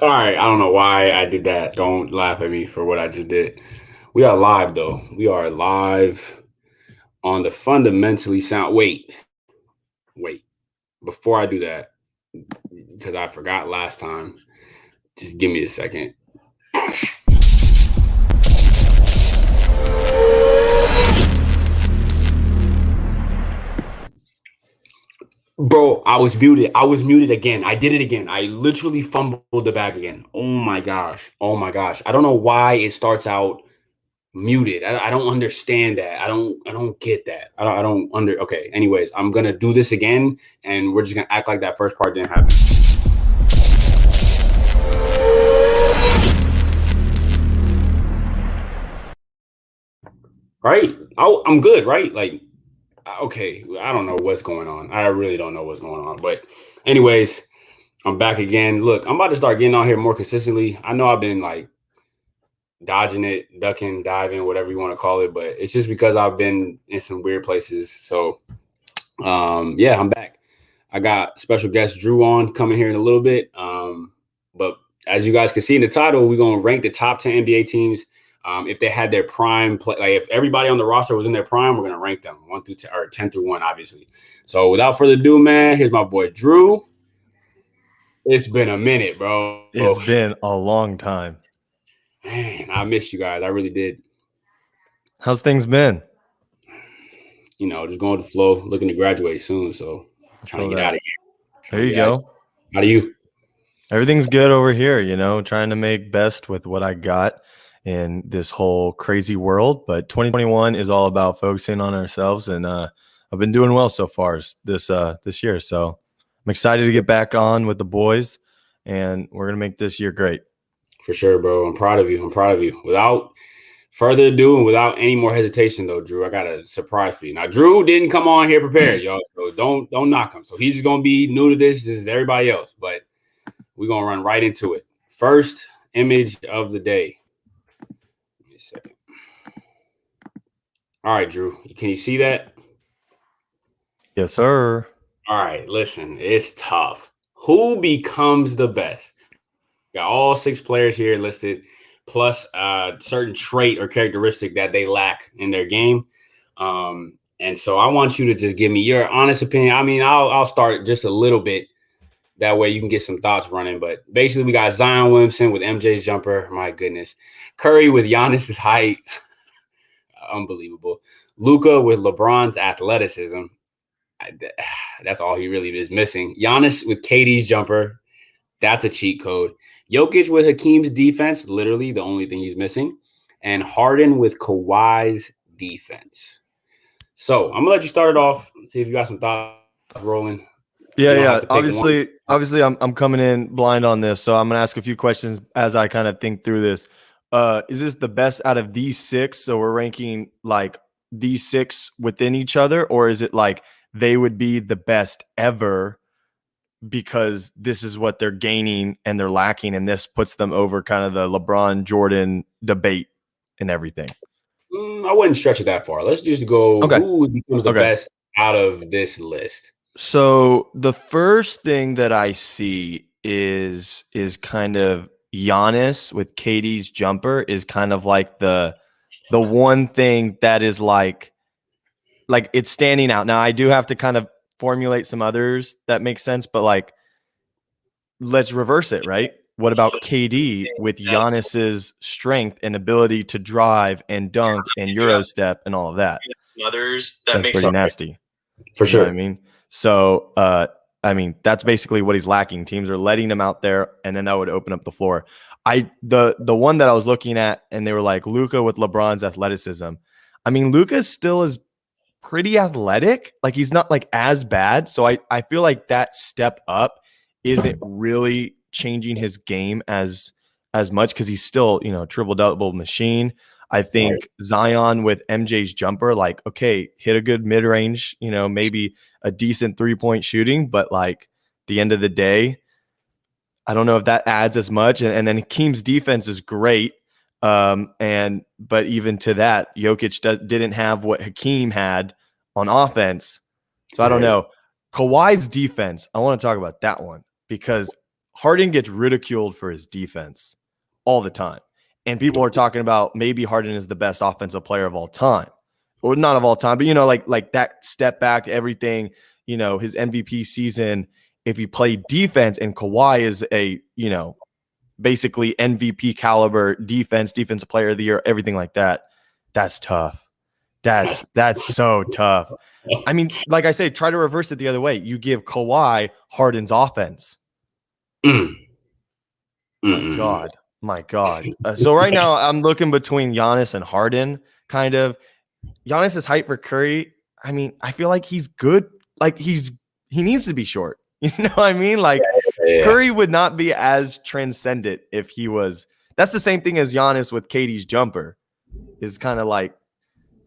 All right, I don't know why I did that. Don't laugh at me for what I just did. We are live though. We are live on the fundamentally sound. Wait. Before I do that, because I forgot last time, just give me a second. Bro, I was muted. I was muted again. I did it again. I literally fumbled the bag again. Oh my gosh. Oh my gosh. I don't know why it starts out muted. I don't understand that. I don't get that. I don't under okay. Anyways, I'm gonna do this again and we're just gonna act like that first part didn't happen. Right? I'm good, right? Like, okay, I don't know what's going on. I really don't know what's going on. But anyways, I'm back again. Look, I'm about to start getting on here more consistently. I know I've been like dodging it, ducking, diving, whatever you want to call it, but it's just because I've been in some weird places. So yeah, I'm back. I got special guest Drew on coming here in a little bit. But as you guys can see in the title, we're gonna rank the top 10 NBA teams. If they had their prime play, like if everybody on the roster was in their prime, we're gonna rank them 1 through 10 or 10 through 1, obviously. So without further ado, man, here's my boy Drew. It's been a minute, bro. It's been a long time. Man, I missed you guys. I really did. How's things been? Just going with the flow, looking to graduate soon. So I trying feel to get out that. of here. There Trying to you get out of go. here. How do you? Everything's good over here, trying to make best with what I got in this whole crazy world. But 2021 is all about focusing on ourselves, and I've been doing well so far this year. So I'm excited to get back on with the boys, and we're gonna make this year great. For sure, bro. I'm proud of you. I'm proud of you. Without further ado and without any more hesitation, though, Drew, I got a surprise for you. Now, Drew didn't come on here prepared, y'all. So don't knock him. So he's just gonna be new to this. This is everybody else, but we're gonna run right into it. First image of the day. Give me a second. All right, Drew. Can you see that? Yes, sir. All right, listen, it's tough. Who becomes the best? Got all 6 players here listed, plus a certain trait or characteristic that they lack in their game. And so I want you to just give me your honest opinion. I mean, I'll start just a little bit. That way you can get some thoughts running. But basically, we got Zion Williamson with MJ's jumper. My goodness. Curry with Giannis's height. Unbelievable. Luca with LeBron's athleticism. That's all he really is missing. Giannis with KD's jumper. That's a cheat code. Jokic with Hakeem's defense, literally the only thing he's missing. And Harden with Kawhi's defense. So I'm gonna let you start it off. See if you got some thoughts rolling. Yeah. Obviously, I'm coming in blind on this, so I'm gonna ask a few questions as I kind of think through this. Is this the best out of these 6? So we're ranking like these 6 within each other, or is it like they would be the best ever because this is what they're gaining and they're lacking, and this puts them over kind of the LeBron Jordan debate and everything? I wouldn't stretch it that far. Let's just go. Okay. Who becomes the Okay. best out of this list? So the first thing that I see is kind of Giannis with KD's jumper is kind of like the one thing that is like it's standing out. Now I do have to kind of formulate some others that make sense, but like let's reverse it, right? What about KD with Giannis's strength and ability to drive and dunk and Euro step and all of that? Others That's pretty nasty. For You sure. know what I mean? So, I mean, that's basically what he's lacking. Teams are letting him out there, and then that would open up the floor. The one that I was looking at, and they were like Luka with LeBron's athleticism. I mean, Luka still is pretty athletic. Like he's not like as bad. So I feel like that step up isn't really changing his game as much because he's still, triple double machine. I think Zion with MJ's jumper, like, okay, hit a good mid range, maybe a decent 3-point shooting, but like the end of the day, I don't know if that adds as much. And then Hakeem's defense is great. But even to that, Jokic didn't have what Hakeem had on offense. So I don't know. Kawhi's defense, I want to talk about that one because Harden gets ridiculed for his defense all the time. And people are talking about maybe Harden is the best offensive player of all time. Or not of all time, but like that step back, everything, his MVP season, if you play defense, and Kawhi is a, basically MVP caliber defensive player of the year, everything like that. That's tough. That's so tough. I mean, like I say, try to reverse it the other way. You give Kawhi Harden's offense. My God. So right now I'm looking between Giannis and Harden, kind of. Giannis is hype for Curry. I mean, I feel like he's good. Like he needs to be short. You know what I mean? Like Curry would not be as transcendent if he was. That's the same thing as Giannis with KD's jumper. Is kind of like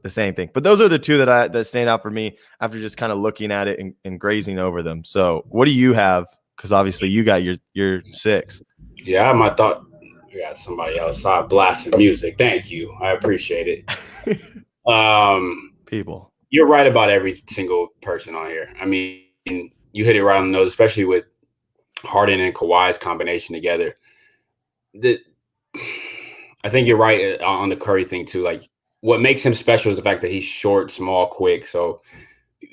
the same thing. But those are the two that stand out for me after just kind of looking at it and grazing over them. So what do you have? Because obviously you got your 6. Yeah, I have my thought. I got somebody outside blasting music. Thank you. I appreciate it. People. You're right about every single person on here. I mean, you hit it right on the nose, especially with Harden and Kawhi's combination together. I think you're right on the Curry thing too. Like, what makes him special is the fact that he's short, small, quick. So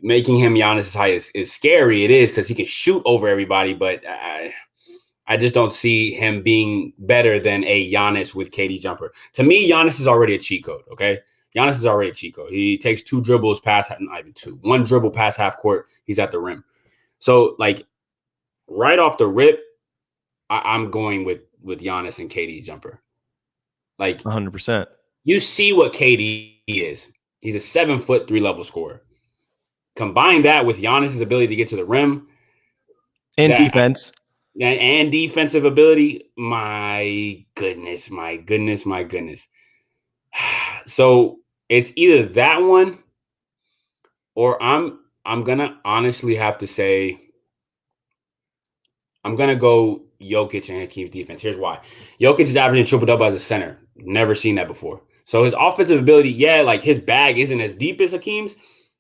making him Giannis's height is scary. It is, because he can shoot over everybody, but I just don't see him being better than a Giannis with KD jumper. To me, Giannis is already a cheat code, okay? Giannis is already a cheat code. He takes 2 dribbles past, not even 2, 1 dribble past half court, he's at the rim. So, like, right off the rip, I'm going with Giannis and KD jumper. Like, 100%. You see what KD is. He's a 7-foot, 3-level scorer. Combine that with Giannis's ability to get to the rim. And defense. And defensive ability. My goodness. So it's either that one, or I'm gonna honestly have to say I'm gonna go Jokic and Hakeem's defense. Here's why. Jokic is averaging triple-double as a center. Never seen that before. So his offensive ability, like his bag isn't as deep as Hakeem's,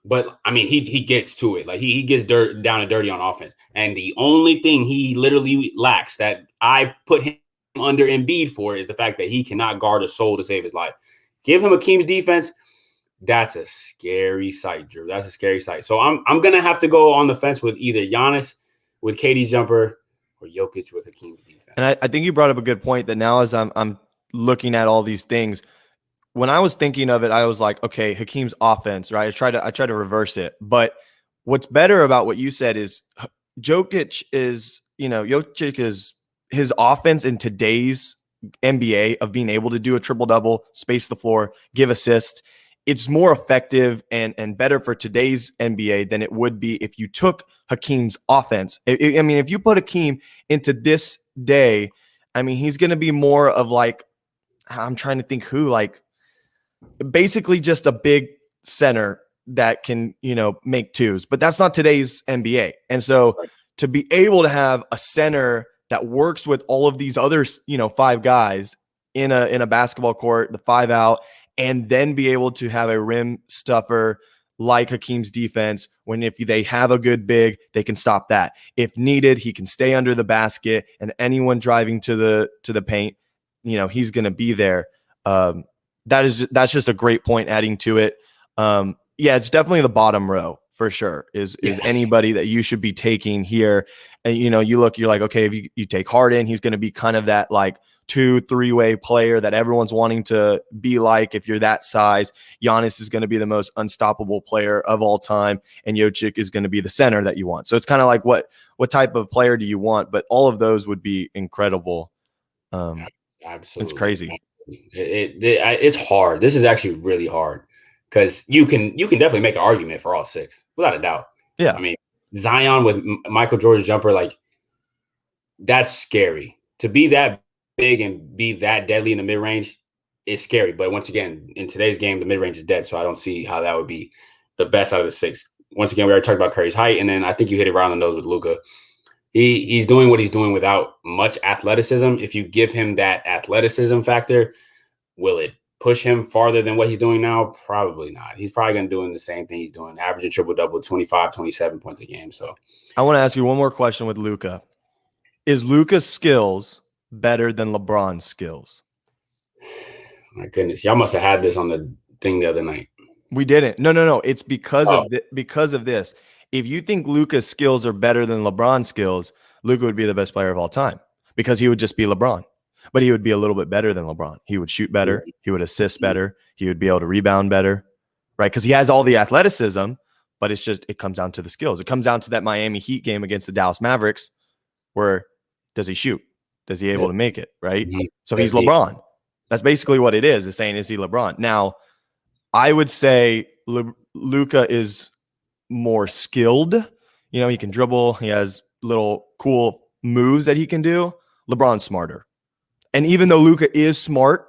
but I mean he gets to it. Like he gets down and dirty on offense. And the only thing he literally lacks that I put him under Embiid for is the fact that he cannot guard a soul to save his life. Give him Hakeem's defense. That's a scary sight, Drew. That's a scary sight. So I'm gonna have to go on the fence with either Giannis with KD's jumper or Jokic with Hakeem's defense. And I think you brought up a good point that now as I'm looking at all these things, when I was thinking of it, I was like, okay, Hakeem's offense, right? I try to reverse it. But what's better about what you said is Jokic is his offense in today's NBA of being able to do a triple-double, space the floor, give assists. It's more effective and better for today's NBA than it would be if you took Hakeem's offense. I mean, if you put Hakeem into this day, I mean, he's going to be more of like, I'm trying to think who, like, basically just a big center that can, make twos, but that's not today's NBA. And so to be able to have a center that works with all of these other, 5 guys in a basketball court, the 5 out, and then be able to have a rim stuffer like Hakeem's defense, when if they have a good big, they can stop that. If needed, he can stay under the basket, and anyone driving to the paint, he's going to be there. That's just a great point adding to it. Yeah, it's definitely the bottom row for sure is anybody that you should be taking here. And, you're like, okay, if you take Harden, he's going to be kind of that like 2-3-way player that everyone's wanting to be like. If you're that size, Giannis is going to be the most unstoppable player of all time, and Jokic is going to be the center that you want. So it's kind of like what type of player do you want? But all of those would be incredible. Absolutely, it's crazy. It's hard. This is actually really hard because you can definitely make an argument for all 6 without a doubt. Yeah, I mean, Zion with Michael Jordan's jumper, like, that's scary. To be that big and be that deadly in the mid-range is scary. But once again, in today's game, the mid-range is dead, so I don't see how that would be the best out of the 6. Once again, we already talked about Curry's height, and then I think you hit it right on the nose with Luka. He's doing what he's doing without much athleticism. If you give him that athleticism factor, will it push him farther than what he's doing now? Probably not. He's probably going to do the same thing he's doing, averaging triple-double, 25, 27 points a game. So I want to ask you one more question with Luka. Is Luka's skills better than LeBron's skills? My goodness, y'all must have had this on the thing the other night. We didn't. No. It's because of this. If you think Luka's skills are better than LeBron's skills, Luka would be the best player of all time because he would just be LeBron. But he would be a little bit better than LeBron. He would shoot better. He would assist better. He would be able to rebound better, right? Because he has all the athleticism, but it comes down to the skills. It comes down to that Miami Heat game against the Dallas Mavericks where does he shoot? Does he able to make it, right? Mm-hmm. So he's LeBron. That's basically what it is saying, is he LeBron? Now, I would say Luka is more skilled. You know, he can dribble. He has little cool moves that he can do. LeBron's smarter. And even though Luka is smart,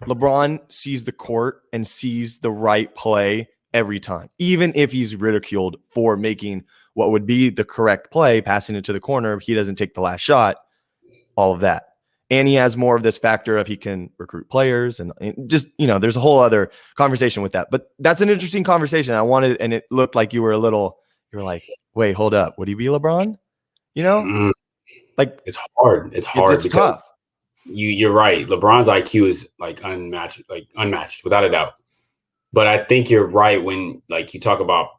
LeBron sees the court and sees the right play every time. Even if he's ridiculed for making what would be the correct play, passing it to the corner, he doesn't take the last shot, all of that. And he has more of this factor of he can recruit players and just, you know, there's a whole other conversation with that. But that's an interesting conversation. And it looked like you were like, wait, hold up. Would he be LeBron? You know, like it's hard. It's hard. It's tough. You're right. LeBron's IQ is like unmatched without a doubt. But I think you're right when like you talk about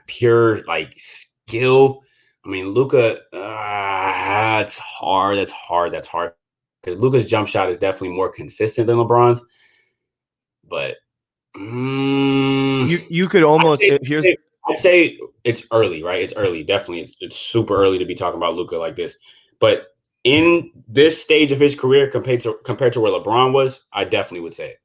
pure like skill. I mean, Luka, that's hard. Because Luka's jump shot is definitely more consistent than LeBron's. But you could almost I'd say it's early, right? It's early. Definitely. It's super early to be talking about Luka like this. But in this stage of his career compared to where LeBron was, I definitely would say it.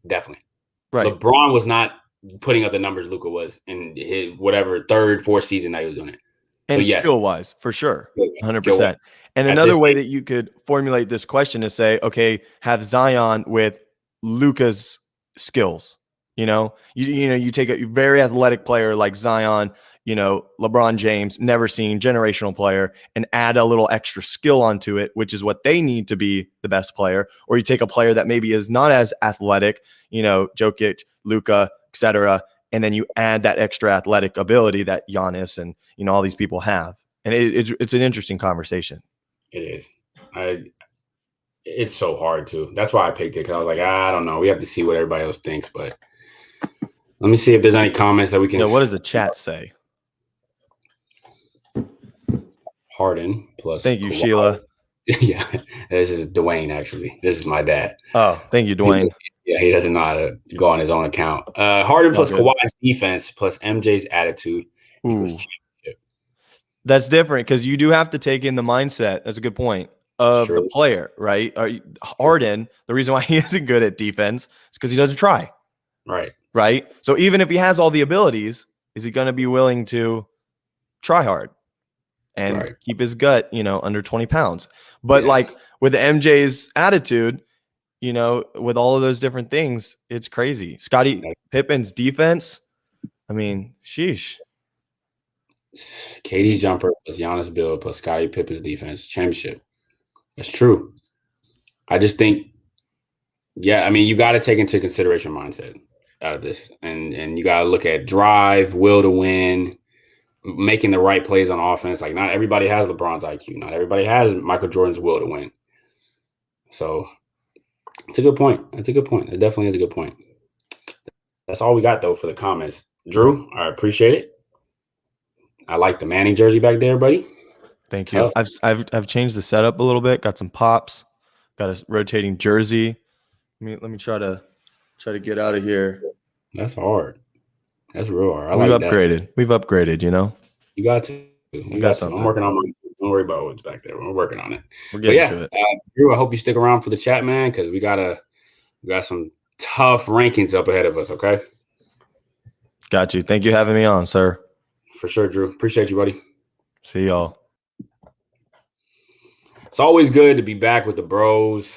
Definitely. Right. LeBron was not putting up the numbers Luka was in his whatever third, fourth season that he was doing it. And so, skill-wise, for sure, 100%. And another way that you could formulate this question is say, okay, have Zion with Luka's skills. You know, you take a very athletic player like Zion, you know, LeBron James, never seen, generational player, and add a little extra skill onto it, which is what they need to be the best player. Or you take a player that maybe is not as athletic, you know, Jokic, Luka, etc., and then you add that extra athletic ability that Giannis and, you know, all these people have. And it's an interesting conversation. It is. It's so hard too. That's why I picked it, because I was like, I don't know. We have to see what everybody else thinks. But let me see if there's any comments that we can. Yeah, what does the chat say? Harden plus. Thank you, Kawhi. Sheila. Yeah, this is Dwayne, actually. This is my dad. Oh, thank you, Dwayne. He doesn't know how to go on his own account. Harden plus Kawhi's defense plus MJ's attitude equals championship. That's different because you do have to take in the mindset. That's a good point of the player, right? Harden, the reason why he isn't good at defense is because he doesn't try. Right. So even if he has all the abilities, is he going to be willing to try hard and keep his gut, you know, under 20 pounds? But like with MJ's attitude, you know, with all of those different things, it's crazy. Scottie Pippen's defense, I mean, sheesh. KD's jumper plus Giannis build plus Scottie Pippen's defense, championship. That's true. I just think, I mean, you got to take into consideration mindset out of this. And you got to look at drive, will to win, making the right plays on offense. Like, not everybody has LeBron's IQ. Not everybody has Michael Jordan's will to win. So it's a good point. It definitely is a good point. That's all we got, though, for the comments. Drew, I appreciate it. I like the Manning jersey back there, buddy. Thank you. I've changed the setup a little bit. Got some pops. Got a rotating jersey. Let me try to get out of here. That's hard. That's real hard. We've upgraded. We've upgraded. You know. You got to. We got something. I'm working on mine. Don't worry about what's back there. We're working on it. We're getting to it. Drew, I hope you stick around for the chat, man, because we got some tough rankings up ahead of us. Okay. Got you. Thank you for having me on, sir. For sure, Drew. Appreciate you, buddy. See y'all. It's always good to be back with the bros,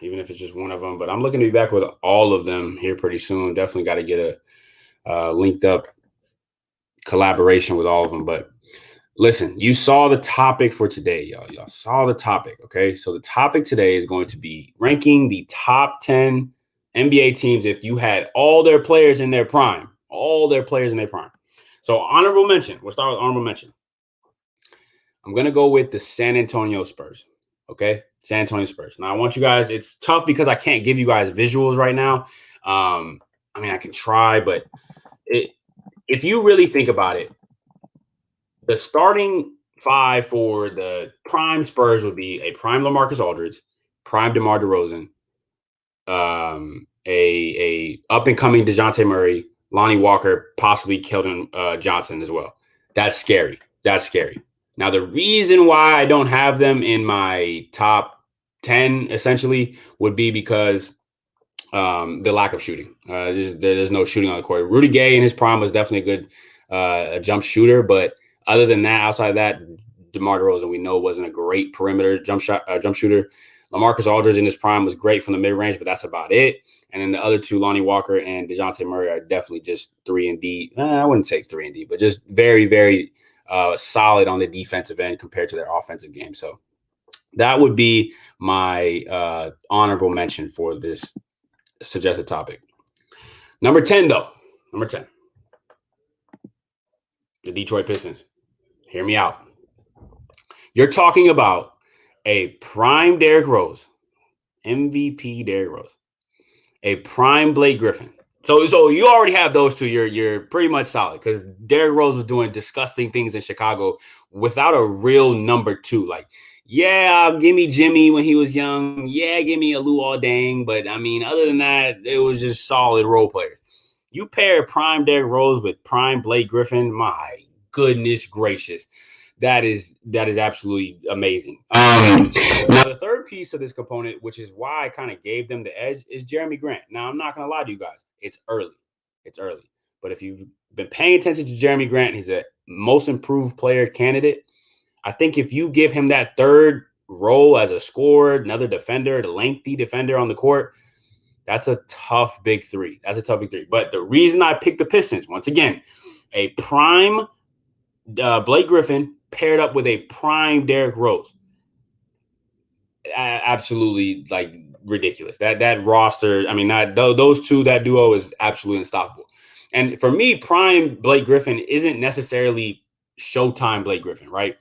even if it's just one of them. But I'm looking to be back with all of them here pretty soon. Definitely got to get a linked up collaboration with all of them. But listen, you saw the topic for today, y'all. Y'all saw the topic, okay? So the topic today is going to be ranking the top 10 NBA teams if you had all their players in their prime. All their players in their prime. So honorable mention. We'll start with honorable mention. I'm going to go with the San Antonio Spurs. Okay. San Antonio Spurs. Now I want you guys, it's tough because I can't give you guys visuals right now. I mean, I can try, but if you really think about it, the starting five for the prime Spurs would be a prime LaMarcus Aldridge, prime DeMar DeRozan, a up and coming DeJounte Murray, Lonnie Walker, possibly Keldon Johnson as well. That's scary. That's scary. Now, the reason why I don't have them in my top 10 essentially would be because the lack of shooting. There's no shooting on the court. Rudy Gay in his prime was definitely a good jump shooter, but other than that, outside of that, DeMar DeRozan we know wasn't a great perimeter jump shooter. LaMarcus Aldridge in his prime was great from the mid range, but that's about it. And then the other two, Lonnie Walker and DeJounte Murray, are definitely just 3-and-D. I wouldn't say 3-and-D, but just very, very solid on the defensive end compared to their offensive game. So that would be my honorable mention for this suggested topic. Number 10, though. Number 10. The Detroit Pistons. Hear me out. You're talking about a prime Derrick Rose, MVP Derrick Rose, a prime Blake Griffin. So you already have those two. You're pretty much solid because Derrick Rose was doing disgusting things in Chicago without a real number two. Like, yeah, give me Jimmy when he was young. Yeah, give me a Luol Deng. But I mean, other than that, it was just solid role players. You pair prime Derrick Rose with prime Blake Griffin. My goodness gracious. That is absolutely amazing. Now, the third piece of this component, which is why I kind of gave them the edge, is Jeremy Grant. Now, I'm not going to lie to you guys. It's early. It's early. But if you've been paying attention to Jeremy Grant, he's a most improved player candidate. I think if you give him that third role as a scorer, another defender, the lengthy defender on the court, that's a tough big three. That's a tough big three. But the reason I picked the Pistons, once again, a prime Blake Griffin paired up with a prime Derrick Rose. Absolutely like ridiculous. That roster, I mean, those two, that duo is absolutely unstoppable. And for me, prime Blake Griffin isn't necessarily Showtime Blake Griffin, right?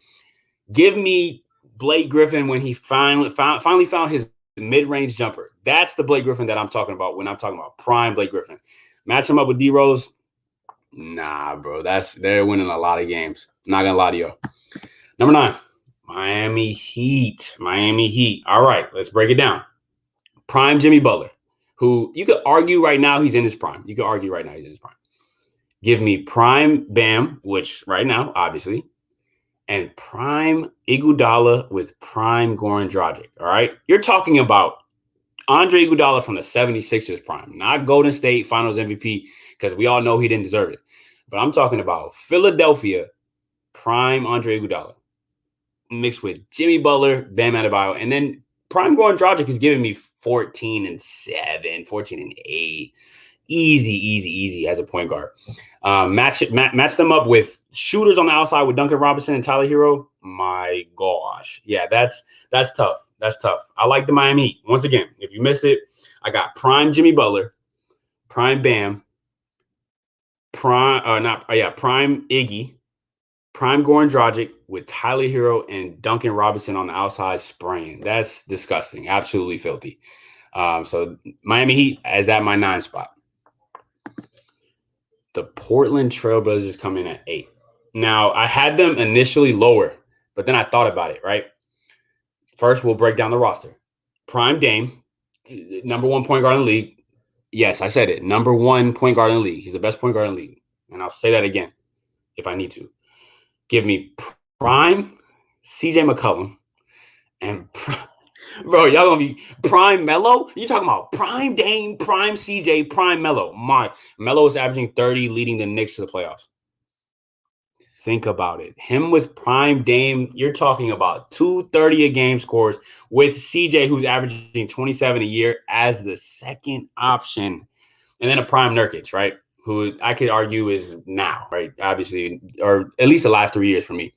Give me Blake Griffin when he finally found his mid-range jumper. That's the Blake Griffin that I'm talking about when I'm talking about prime Blake Griffin. Match him up with D Rose. Nah, bro. They're winning a lot of games. Not gonna lie to you. Number 9, Miami Heat. Miami Heat. All right, let's break it down. Prime Jimmy Butler, who you could argue right now he's in his prime. Give me prime Bam, which right now, obviously, and prime Iguodala with prime Goran Dragic. All right, you're talking about Andre Iguodala from the 76ers prime, not Golden State Finals MVP, because we all know he didn't deserve it. But I'm talking about Philadelphia prime Andre Iguodala mixed with Jimmy Butler, Bam Adebayo, and then prime Goran Dragic is giving me 14-7, 14-8. Easy as a point guard. Match them up with shooters on the outside with Duncan Robinson and Tyler Hero. My gosh. Yeah, that's tough. That's tough. I like the Miami Heat. Once again, if you missed it, I got prime Jimmy Butler, prime Bam, prime Iggy, prime Goran Dragic with Tyler Hero and Duncan Robinson on the outside spraying. That's disgusting. Absolutely filthy. So Miami Heat is at my 9 spot. The Portland Trailblazers come in at 8. Now, I had them initially lower, but then I thought about it, right? First, we'll break down the roster. Prime Dame, number 1 point guard in the league. Yes, I said it. Number 1 point guard in the league. He's the best point guard in the league. And I'll say that again if I need to. Give me prime CJ McCollum and bro, y'all gonna be prime Melo? You talking about prime Dame, prime CJ, prime Melo? Melo is averaging 30, leading the Knicks to the playoffs. Think about it. Him with prime Dame, you're talking about 230 a game scores with CJ, who's averaging 27 a year as the second option, and then a prime Nurkic, right? Who I could argue is now, right? Obviously, or at least the last 3 years for me.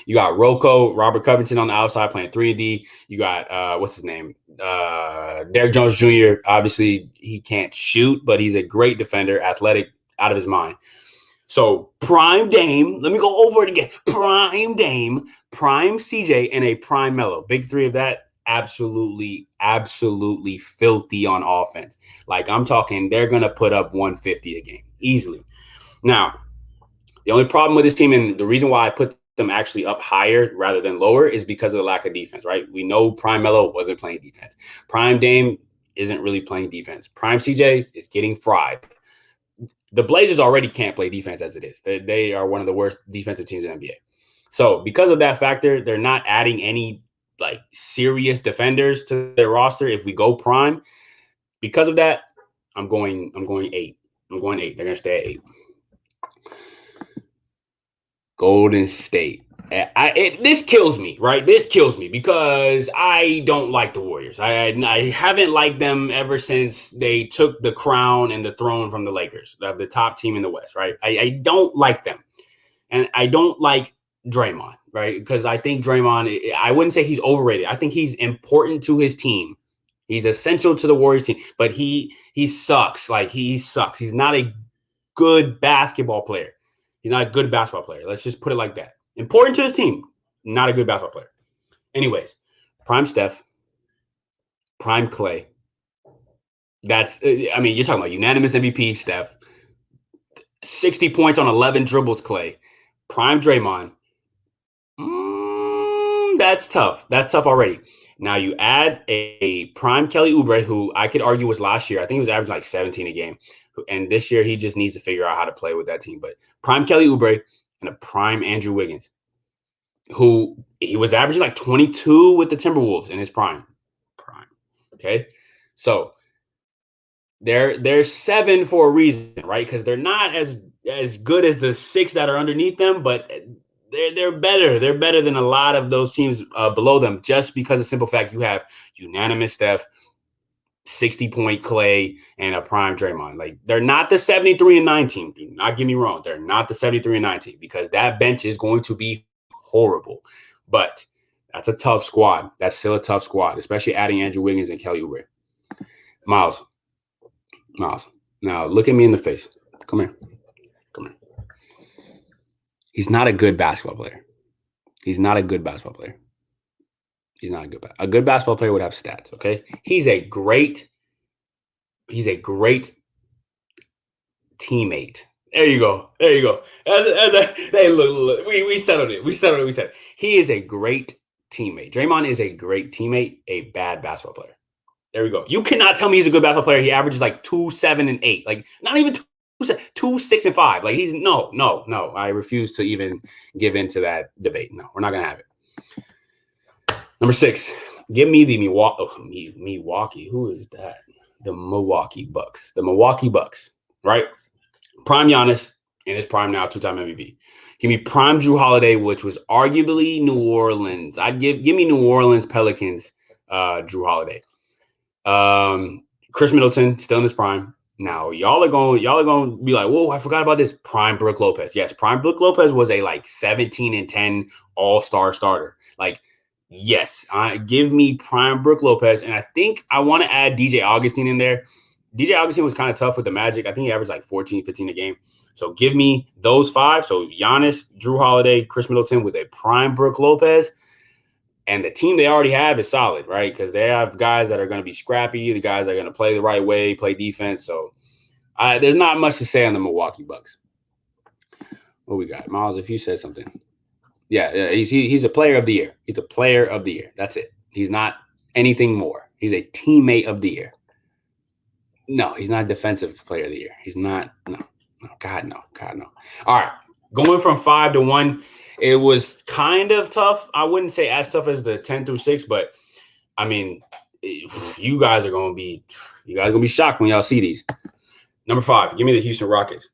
You got Rocco, Robert Covington on the outside playing 3D. You got, what's his name? Derrick Jones Jr. Obviously, he can't shoot, but he's a great defender, athletic, out of his mind. So prime Dame, let me go over it again. Prime Dame, prime CJ, and a prime Melo. Big three of that, absolutely, absolutely filthy on offense. Like I'm talking, they're gonna put up 150 a game easily. Now, the only problem with this team, and the reason why I put them actually up higher rather than lower, is because of the lack of defense, right? We know Prime Melo wasn't playing defense. Prime Dame isn't really playing defense. Prime CJ is getting fried. The Blazers already can't play defense as it is. They are one of the worst defensive teams in the NBA. So because of that factor, they're not adding any like serious defenders to their roster if we go prime. Because of that, I'm going 8. I'm going 8. They're gonna stay at 8. Golden State. This kills me, right? This kills me because I don't like the Warriors. I haven't liked them ever since they took the crown and the throne from the Lakers, the top team in the West, right? I don't like them. And I don't like Draymond, right? Because I think Draymond, I wouldn't say he's overrated. I think he's important to his team. He's essential to the Warriors team, but he sucks. Like he sucks. He's not a good basketball player. He's not a good basketball player. Let's just put it like that. Important to his team, not a good basketball player. Anyways, prime Steph, prime Clay. That's, I mean, you're talking about unanimous MVP Steph, 60 points on 11 dribbles Clay, prime Draymond. That's tough. That's tough already. Now you add a prime Kelly Oubre, who I could argue was last year. I think he was averaging like 17 a game. And this year he just needs to figure out how to play with that team. But prime Kelly Oubre and a prime Andrew Wiggins, who he was averaging like 22 with the Timberwolves in his prime. Okay. So they're 7 for a reason, right? Because they're not as good as the 6 that are underneath them, but they're better. They're better than a lot of those teams below them, just because of the simple fact you have unanimous Steph, 60-point Clay, and a prime Draymond. Like they're not the 73-9 team. Do not get me wrong. They're not the 73-9 team because that bench is going to be horrible. But that's a tough squad. That's still a tough squad, especially adding Andrew Wiggins and Kelly Oubre. Miles. Now look at me in the face. Come here. He's not a good basketball player. He's not a good basketball player. A good basketball player would have stats, okay? He's a great teammate. There you go. Hey, look. We settled it. He is a great teammate. Draymond is a great teammate, a bad basketball player. There we go. You cannot tell me he's a good basketball player. He averages like 2, 7, and 8. Like not even 2, 6, and 5. Like he's no. I refuse to even give into that debate. No, we're not gonna have it. Number 6. Give me the Milwaukee. Who is that? The Milwaukee Bucks. Right? Prime Giannis in his prime now, 2-time MVP. Give me prime Jrue Holiday, which was arguably New Orleans. I'd give me New Orleans Pelicans, Jrue Holiday. Chris Middleton still in his prime. Now y'all are going to be like, whoa, I forgot about this. Prime Brook Lopez. Yes, prime Brook Lopez was a like 17-10 all-star starter. Like, yes, give me prime Brook Lopez. And I think I want to add DJ Augustine in there. DJ Augustine was kind of tough with the Magic. I think he averaged like 14, 15 a game. So give me those 5. So Giannis, Jrue Holiday, Chris Middleton with a prime Brook Lopez. And the team they already have is solid, right? Because they have guys that are going to be scrappy, the guys that are going to play the right way, play defense. So there's not much to say on the Milwaukee Bucks. What we got? Miles, if you said something. Yeah, he's a player of the year. He's a player of the year. That's it. He's not anything more. He's a teammate of the year. No, he's not a defensive player of the year. He's not. No. God, no. All right. Going from 5 to 1. It was kind of tough. I wouldn't say as tough as the 10 through 6, but I mean, you guys are going to be shocked when y'all see these. Number 5, give me the Houston Rockets.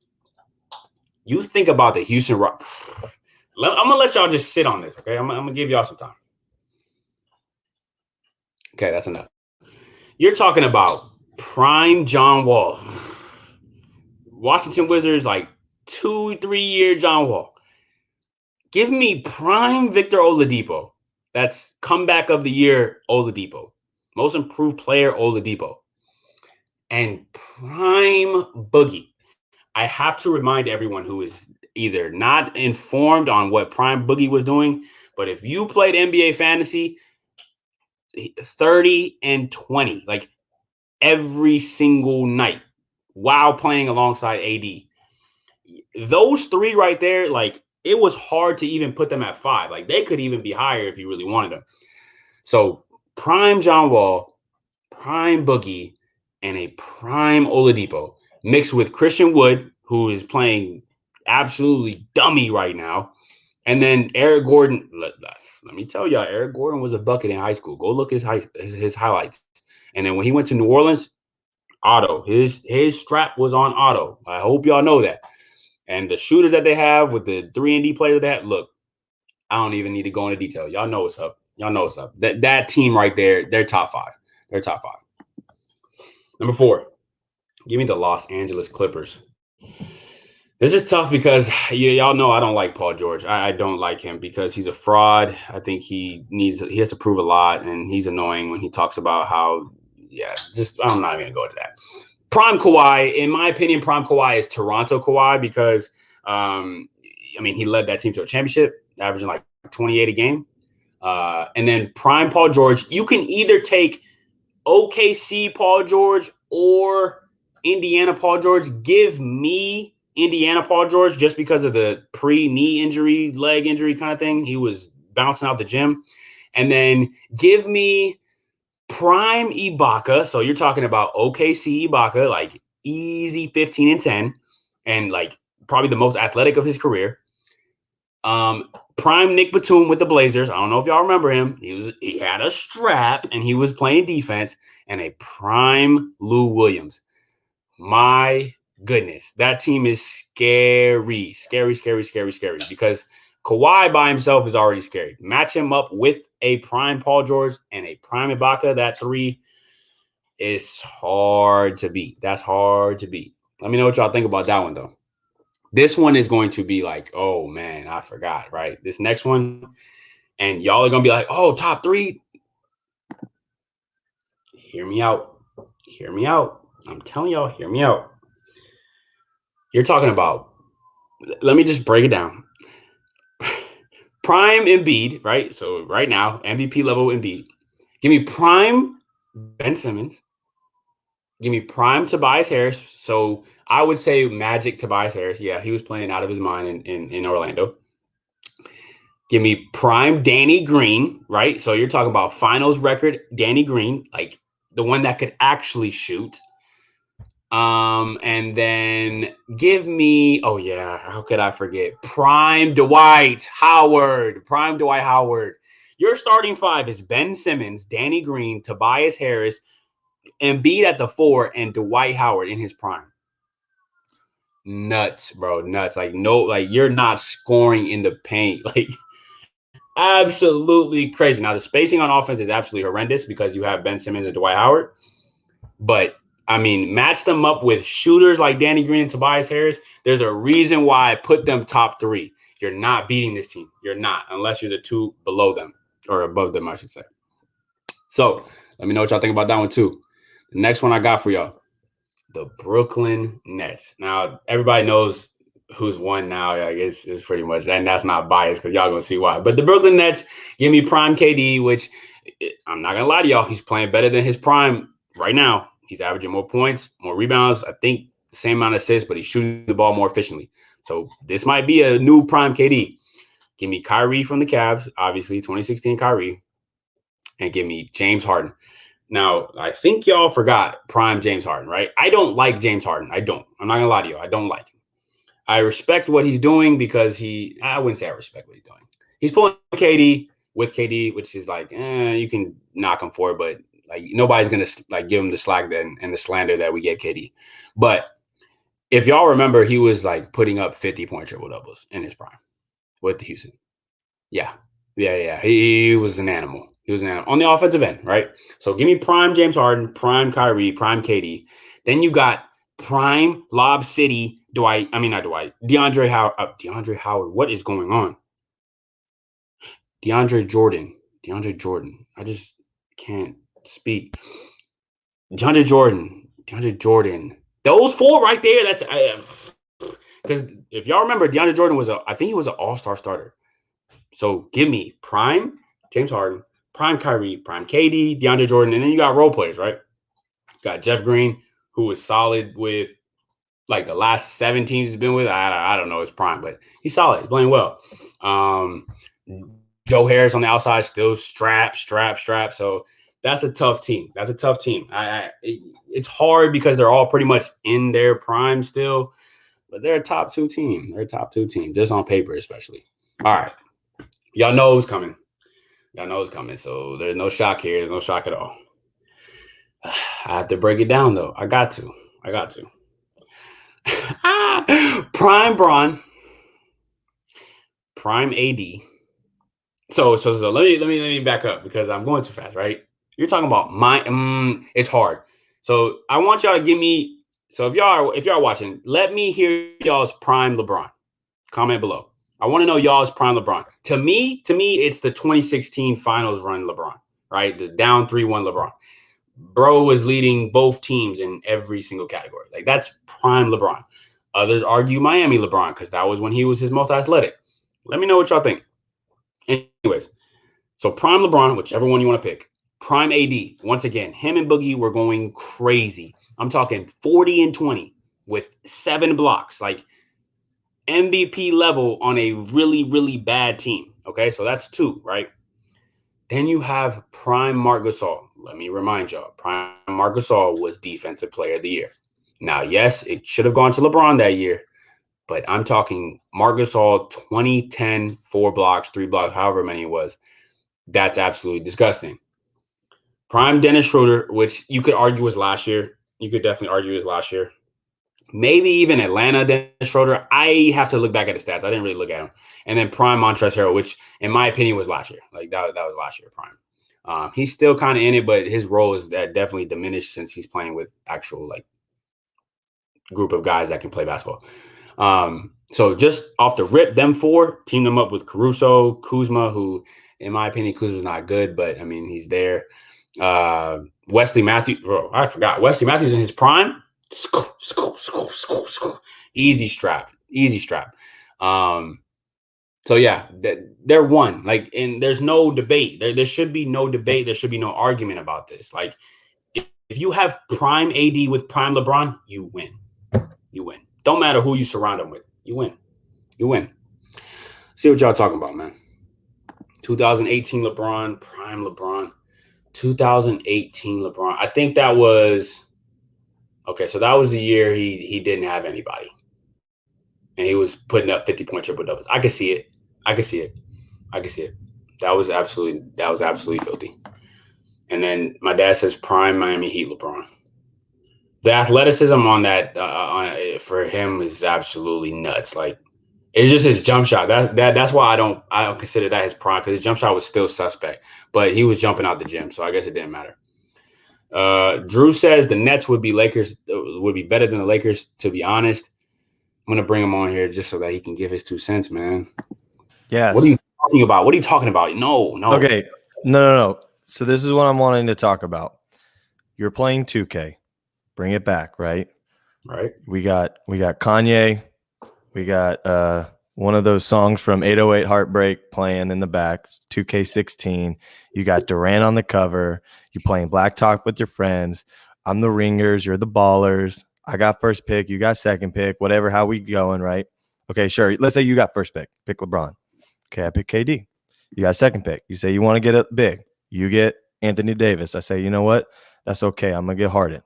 You think about the Houston Rockets. I'm going to let y'all just sit on this, okay? I'm going to give y'all some time. Okay, that's enough. You're talking about prime John Wall. Washington Wizards, like 2-3 year John Wall. Give me prime Victor Oladipo. That's comeback of the year Oladipo. Most improved player Oladipo. And prime Boogie. I have to remind everyone who is either not informed on what Prime Boogie was doing, but if you played NBA fantasy, 30 and 20, like every single night while playing alongside AD. Those three right there, like it was hard to even put them at 5. Like they could even be higher if you really wanted them. So prime John Wall, prime Boogie, and a prime Oladipo mixed with Christian Wood, who is playing absolutely dummy right now. And then Eric Gordon, let me tell y'all, Eric Gordon was a bucket in high school. Go look his highlights. And then when he went to New Orleans, auto. His strap was on auto. I hope y'all know that. And the shooters that they have with the 3-and-D players that look, I don't even need to go into detail. Y'all know what's up. Y'all know what's up. That team right there, they're top 5. They're top 5. Number 4, give me the Los Angeles Clippers. This is tough because y'all know I don't like Paul George. I don't like him because he's a fraud. I think he has to prove a lot, and he's annoying when he talks about how, I'm not even gonna go into that. Prime Kawhi, in my opinion, prime Kawhi is Toronto Kawhi because, he led that team to a championship, averaging like 28 a game. And then prime Paul George, you can either take OKC Paul George or Indiana Paul George. Give me Indiana Paul George just because of the pre-knee injury, leg injury kind of thing. He was bouncing out the gym. And then give me prime Ibaka. So you're talking about OKC Ibaka, like easy 15 and 10, and like probably the most athletic of his career. Prime Nick Batum with the Blazers. I don't know if y'all remember him. He had a strap and he was playing defense. And a prime Lou Williams. My goodness, that team is scary, because Kawhi by himself is already scary. Match him up with a prime Paul George and a prime Ibaka. That 3 is hard to beat. That's hard to beat. Let me know what y'all think about that one, though. This one is going to be like, oh, man, I forgot, right? This next one, and y'all are going to be like, oh, top 3. Hear me out. Hear me out. I'm telling y'all, hear me out. You're talking about, let me just break it down. Prime Embiid, right? So right now, MVP level Embiid. Give me prime Ben Simmons. Give me prime Tobias Harris. So I would say Magic Tobias Harris. Yeah, he was playing out of his mind in Orlando. Give me prime Danny Green, right? So you're talking about finals record Danny Green, like the one that could actually shoot. And then give me, oh yeah, how could I forget? Prime Dwight Howard. Prime Dwight Howard. Your starting 5 is Ben Simmons, Danny Green, Tobias Harris, Embiid at the 4, and Dwight Howard in his prime. Nuts, bro. Nuts. Like, no, like you're not scoring in the paint. Like, absolutely crazy. Now, the spacing on offense is absolutely horrendous because you have Ben Simmons and Dwight Howard. But match them up with shooters like Danny Green and Tobias Harris. There's a reason why I put them top 3. You're not beating this team. You're not, unless you're the 2 below them or above them, I should say. So let me know what y'all think about that one too. The next one I got for y'all, the Brooklyn Nets. Now, everybody knows who's won now. I guess it's pretty much, and that's not biased because y'all gonna see why. But the Brooklyn Nets give me prime KD, which I'm not gonna lie to y'all, he's playing better than his prime right now. He's averaging more points, more rebounds. I think the same amount of assists, but he's shooting the ball more efficiently. So this might be a new prime KD. Give me Kyrie from the Cavs, obviously 2016 Kyrie, and give me James Harden. Now, I think y'all forgot prime James Harden, right? I don't like James Harden. I don't. I'm not gonna lie to you. I don't like him. I respect what he's doing because I wouldn't say I respect what he's doing. He's pulling KD with KD, which is like, you can knock him for it, but like nobody's gonna like give him the slack then and the slander that we get KD. But if y'all remember, he was like putting up 50-point triple doubles in his prime with Houston. Yeah. He was an animal. He was an animal on the offensive end, right? So give me prime James Harden, prime Kyrie, prime KD. Then you got prime Lob City DeAndre Howard. What is going on? DeAndre Jordan. I just can't speak. DeAndre Jordan. Those 4 right there. Because if y'all remember, DeAndre Jordan I think he was an all-star starter. So give me prime James Harden, prime Kyrie, prime KD, DeAndre Jordan, and then you got role players, right? Got Jeff Green, who was solid with like the last 7 teams he's been with. I don't know his prime, but he's solid. He's playing well. Joe Harris on the outside, still strap. So that's a tough team. It's hard because they're all pretty much in their prime still, but they're a top 2 team. Just on paper, especially. All right. Y'all know who's coming. So there's no shock here. There's no shock at all. I have to break it down, though. I got to. Prime Bron. Prime AD. So let me back up because I'm going too fast, right? You're talking about it's hard. So I want y'all to give me. So if y'all are watching, let me hear y'all's prime LeBron. Comment below. I want to know y'all's prime LeBron. To me, it's the 2016 Finals run LeBron, right? The down 3-1 LeBron. Bro was leading both teams in every single category. Like that's prime LeBron. Others argue Miami LeBron because that was when he was his most athletic. Let me know what y'all think. Anyways, so prime LeBron, whichever one you want to pick. Prime AD, once again, him and Boogie were going crazy. I'm talking 40 and 20 with 7 blocks, like MVP level on a really, really bad team. Okay, so that's 2, right? Then you have prime Marc Gasol. Let me remind y'all, prime Marc Gasol was Defensive Player of the Year. Now, yes, it should have gone to LeBron that year, but I'm talking Marc Gasol, 2010, 4 blocks, 3 blocks, however many it was. That's absolutely disgusting. Prime Dennis Schroeder, which you could argue was last year. Maybe even Atlanta Dennis Schroeder. I have to look back at the stats. I didn't really look at him. And then prime Montrezl Harrell, which in my opinion was last year. Like that was last year prime. He's still kind of in it, but his role is definitely diminished since he's playing with actual like group of guys that can play basketball. So just off the rip, them 4, team them up with Caruso, Kuzma, who in my opinion, Kuzma's not good, but I mean, he's there. Wesley Matthews. Bro, I forgot. Wesley Matthews in his prime. Easy strap. So yeah, they're 1. Like, and there's no debate. There should be no debate. There should be no argument about this. Like, if you have prime AD with prime LeBron, you win. Don't matter who you surround him with. You win. See what y'all talking about, man. 2018 LeBron, prime LeBron. 2018 LeBron. I think that was okay. So that was the year he didn't have anybody, and he was putting up 50-point triple doubles. I could see it. That was absolutely filthy. And then my dad says prime Miami Heat LeBron. The athleticism on that for him is absolutely nuts. Like it's just his jump shot. That's why I don't consider that his prime because his jump shot was still suspect, but he was jumping out the gym, so I guess it didn't matter. Drew says the Nets would be better than the Lakers. To be honest, I'm gonna bring him on here just so that he can give his 2 cents, man. Yes. What are you talking about? No. Okay. No. So this is what I'm wanting to talk about. You're playing 2K. Bring it back, right? Right. We got Kanye. We got one of those songs from 808 Heartbreak playing in the back, 2K16. You got Durant on the cover. You're playing Black Talk with your friends. I'm the ringers. You're the ballers. I got first pick. You got second pick. Whatever, how we going, right? Okay, sure. Let's say you got first pick. Pick LeBron. Okay, I pick KD. You got second pick. You say you want to get it big. You get Anthony Davis. I say, you know what? That's okay. I'm going to get Harden.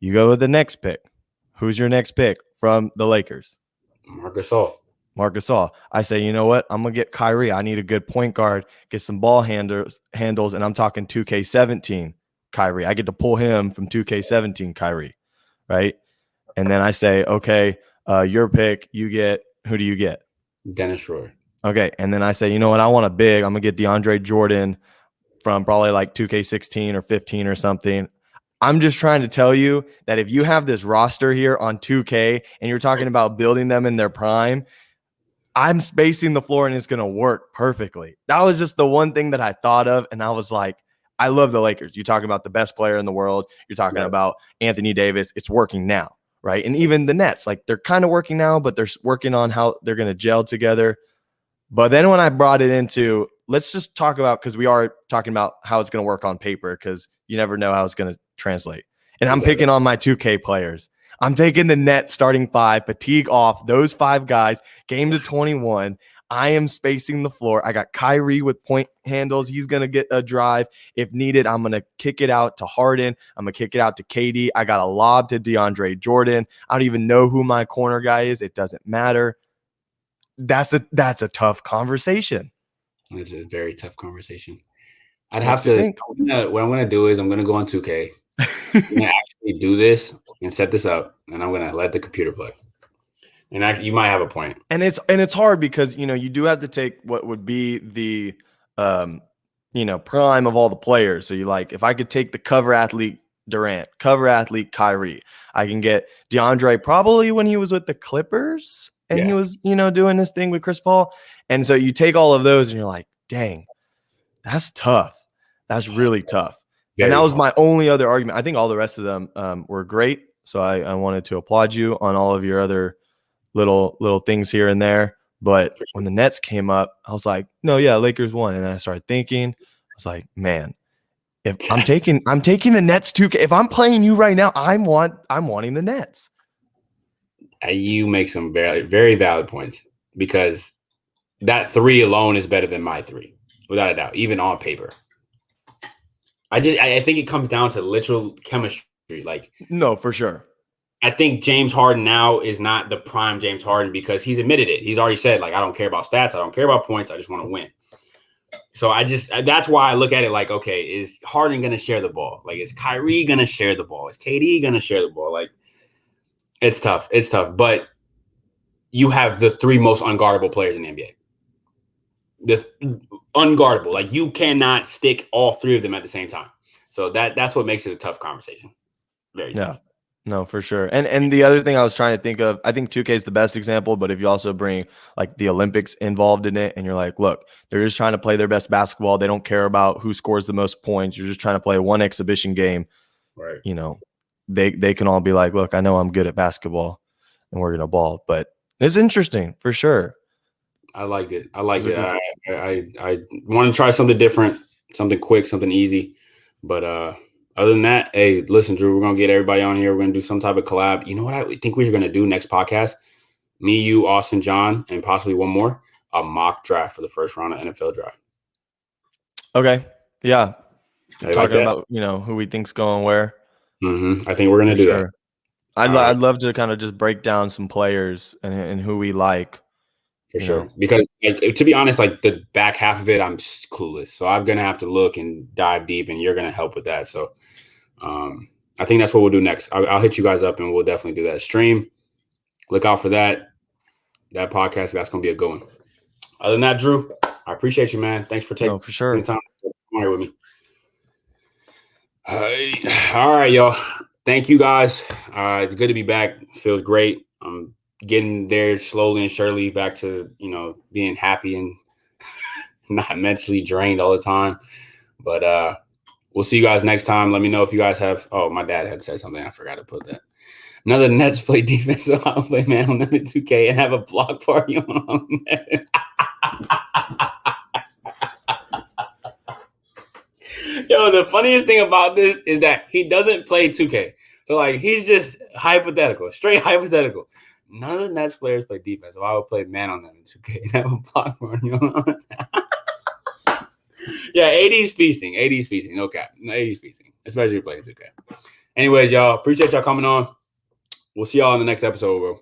You go with the next pick. Who's your next pick from the Lakers? Marc Gasol. I say, you know what? I'm going to get Kyrie. I need a good point guard, get some ball handles, and I'm talking 2K17 Kyrie. I get to pull him from 2K17 Kyrie, right? And then I say, okay, your pick, you get, who do you get? Dennis Schroeder. Okay, and then I say, you know what? I want a big. I'm going to get DeAndre Jordan from probably like 2K16 or 15 or something. I'm just trying to tell you that if you have this roster here on 2K and you're talking about building them in their prime, I'm spacing the floor and it's going to work perfectly. That was just the one thing that I thought of. And I was like, I love the Lakers. You're talking about the best player in the world. You're talking about Anthony Davis. It's working now, right? And even the Nets, like they're kind of working now, but they're working on how they're going to gel together. But then when I brought it into, let's just talk about, because we are talking about how it's going to work on paper, because you never know how it's going to translate. And I'm picking on my 2K players. I'm taking the Nets starting 5, fatigue off, those 5 guys, game to 21. I am spacing the floor. I got Kyrie with point handles. He's going to get a drive. If needed, I'm going to kick it out to Harden. I'm going to kick it out to KD. I got a lob to DeAndre Jordan. I don't even know who my corner guy is. It doesn't matter. That's a tough conversation. It's a very tough conversation. I'd have to – what I'm going to do is I'm going to go on 2K. I'm going to actually do this and set this up, and I'm going to let the computer play. And you might have a point. And it's hard because, you do have to take what would be the, prime of all the players. So if I could take the cover athlete Durant, cover athlete Kyrie, I can get DeAndre probably when he was with the Clippers and he was, doing this thing with Chris Paul. And so you take all of those and you're like, dang, that's tough. That's really tough. And that was my only other argument. I think all the rest of them were great. So I wanted to applaud you on all of your other little things here and there. But when the Nets came up, I was like, no, yeah, Lakers won. And then I started thinking, I was like, man, if I'm taking the Nets 2K, if I'm playing you right now, I'm wanting the Nets. You make some very, very valid points, because that 3 alone is better than my 3, without a doubt, even on paper. I think it comes down to literal chemistry. No, for sure. I think James Harden now is not the prime James Harden, because he's admitted it. He's already said, I don't care about stats. I don't care about points. I just want to win. So that's why I look at it like, okay, is Harden going to share the ball? Is Kyrie going to share the ball? Is KD going to share the ball? It's tough. It's tough. But you have the 3 most unguardable players in the NBA. The unguardable. You cannot stick all 3 of them at the same time. So that's what makes it a tough conversation. Very tough. No, for sure. And the other thing I was trying to think of, I think 2K is the best example, but if you also bring the Olympics involved in it and you're like, look, they're just trying to play their best basketball. They don't care about who scores the most points. You're just trying to play one exhibition game. Right. They can all be like, look, I know I'm good at basketball and we're going to ball, but it's interesting for sure. I liked it. I want to try something different, something quick, something easy, but, other than that, hey, listen, Drew, we're going to get everybody on here. We're going to do some type of collab. You know what I think we're going to do next podcast? Me, you, Austin, John, and possibly one more, a mock draft for the first round of NFL draft. Okay. Yeah. Talking about, who we think's going where. Mm-hmm. I think we're going to do that. I'd love to kind of just break down some players and who we like. For sure. Because to be honest, the back half of it, I'm just clueless. So I'm going to have to look and dive deep, and you're going to help with that. So I think that's what we'll do next. I'll hit you guys up, and we'll definitely do that stream. Look out for that podcast. That's going to be a good one. Other than that, Drew, I appreciate you, man. Thanks for taking for sure. the time to come here with me. All right, y'all. Thank you, guys. It's good to be back. Feels great. I'm getting there slowly and surely back to, being happy and not mentally drained all the time. But we'll see you guys next time. Let me know if you guys have – oh, my dad had said something. I forgot to put that. None of the Nets play defense, so I'll play man on them in 2K and have a block party on them. Yo, the funniest thing about this is that he doesn't play 2K. So, he's just hypothetical, straight hypothetical. None of the Nets players play defense, so I would play man on them in 2K and have a block party on them. Yeah, 80s feasting. 80s feasting. No cap. 80s feasting, especially playing 2K. Anyways, y'all, appreciate y'all coming on. We'll see y'all in the next episode, bro.